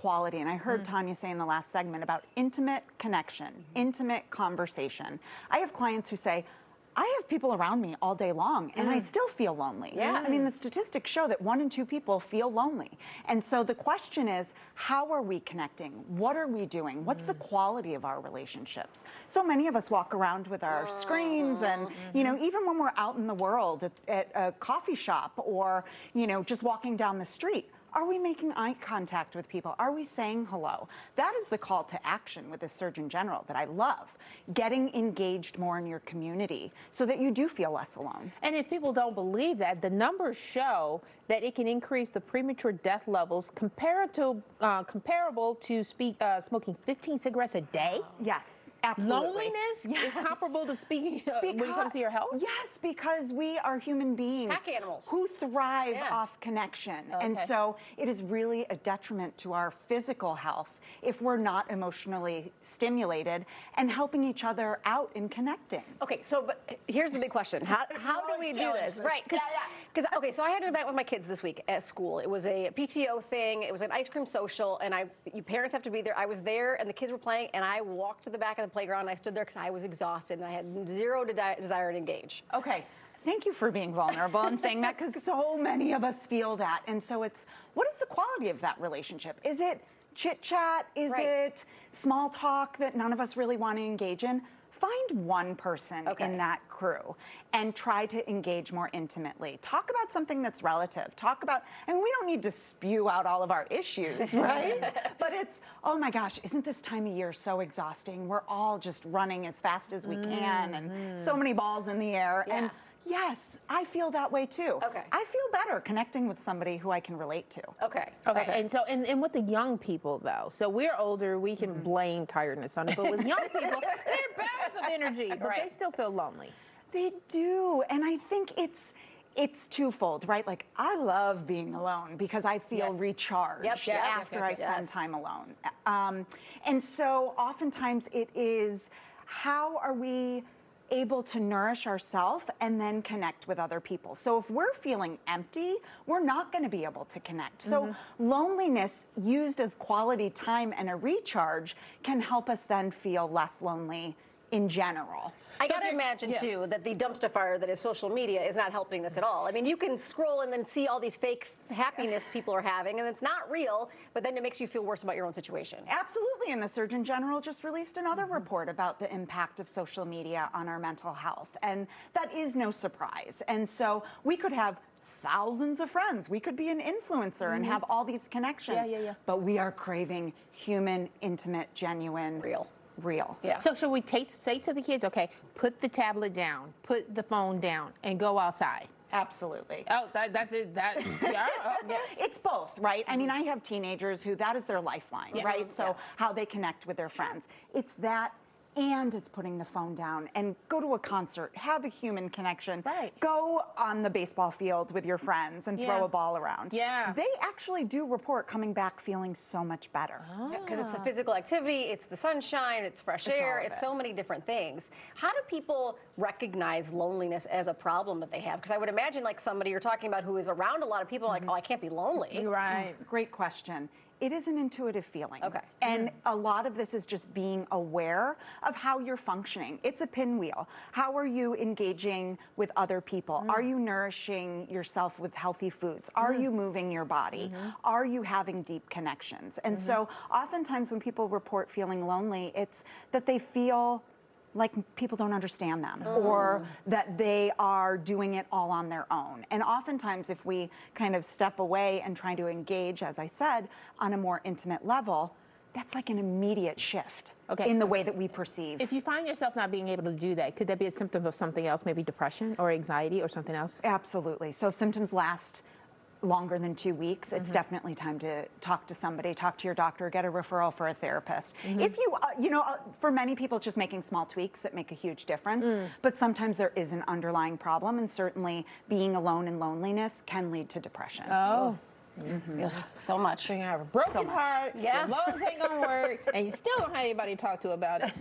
quality, and I heard Tanya say in the last segment about intimate connection, intimate conversation. I have clients who say, I have people around me all day long and I still feel lonely. Yeah. I mean, the statistics show that 1 in 2 people feel lonely. And so the question is, how are we connecting? What are we doing? What's the quality of our relationships? So many of us walk around with our screens and, you know, even when we're out in the world at a coffee shop or, you know, just walking down the street, are we making eye contact with people? Are we saying hello? That is the call to action with the Surgeon General that I love. Getting engaged more in your community so that you do feel less alone. And if people don't believe that, the numbers show that it can increase the premature death levels comparable to smoking 15 cigarettes a day. Yes. Absolutely. Loneliness is comparable to speaking when it comes to your health? Yes, because we are human beings. Pack animals. Who thrive off connection. Okay. And so it is really a detriment to our physical health if we're not emotionally stimulated and helping each other out in connecting. Okay, so but here's the big question. How do we do this? Right, because okay, so I had an event with my kids this week at school. It was a PTO thing. It was an ice cream social, and you parents have to be there. I was there, and the kids were playing, and I walked to the back of the playground. And I stood there because I was exhausted, and I had zero desire to engage. Okay. Thank you for being vulnerable and saying that, because so many of us feel that. And so it's, what is the quality of that relationship? Is it chit chat? Is it small talk that none of us really want to engage in? Find one person in that crew and try to engage more intimately. Talk about something that's relative. Talk about, and we don't need to spew out all of our issues, right? But it's, oh my gosh, isn't this time of year so exhausting? We're all just running as fast as we can and so many balls in the air. And yes, I feel that way too. Okay. I feel better connecting with somebody who I can relate to. Okay. And so, and with the young people though, so we're older, we can blame tiredness on it, but with young people, they're bags of energy, but they still feel lonely. They do, and I think it's twofold, right? Like, I love being alone because I feel recharged after I spend time alone. And so oftentimes it is, how are we able to nourish ourselves and then connect with other people? So if we're feeling empty, we're not going to be able to connect. So loneliness used as quality time and a recharge can help us then feel less lonely in general. I gotta imagine too that the dumpster fire that is social media is not helping this at all. I mean, you can scroll and then see all these fake happiness people are having, and it's not real, but then it makes you feel worse about your own situation. Absolutely, and the Surgeon General just released another report about the impact of social media on our mental health, and that is no surprise. And so we could have thousands of friends. We could be an influencer and have all these connections, but we are craving human, intimate, genuine, real. Yeah. So should we say to the kids, okay, put the tablet down, put the phone down, and go outside? Absolutely. Oh, that's it. It's both, right? I mean, I have teenagers who that is their lifeline, right? So how they connect with their friends. It's that, and it's putting the phone down and go to a concert, have a human connection. Right. Go on the baseball field with your friends and throw a ball around. Yeah. They actually do report coming back feeling so much better. Because it's the physical activity, it's the sunshine, it's fresh air, it's so many different things. How do people recognize loneliness as a problem that they have? Because I would imagine like somebody you're talking about who is around a lot of people like, oh, I can't be lonely. Right. Great question. It is an intuitive feeling. Okay. And a lot of this is just being aware of how you're functioning. It's a pinwheel. How are you engaging with other people? Are you nourishing yourself with healthy foods? Are you moving your body? Are you having deep connections? And so oftentimes when people report feeling lonely, it's that they feel like people don't understand them or that they are doing it all on their own. And oftentimes if we kind of step away and try to engage, as I said, on a more intimate level, that's like an immediate shift in the way that we perceive. If you find yourself not being able to do that, could that be a symptom of something else, maybe depression or anxiety or something else? Absolutely. So if symptoms last longer than 2 weeks, it's definitely time to talk to somebody, talk to your doctor, get a referral for a therapist. If you, for many people, it's just making small tweaks that make a huge difference, but sometimes there is an underlying problem, and certainly being alone and loneliness can lead to depression. Oh. So much. So you have a broken heart, your lungs ain't gonna work, and you still don't have anybody to talk to about it.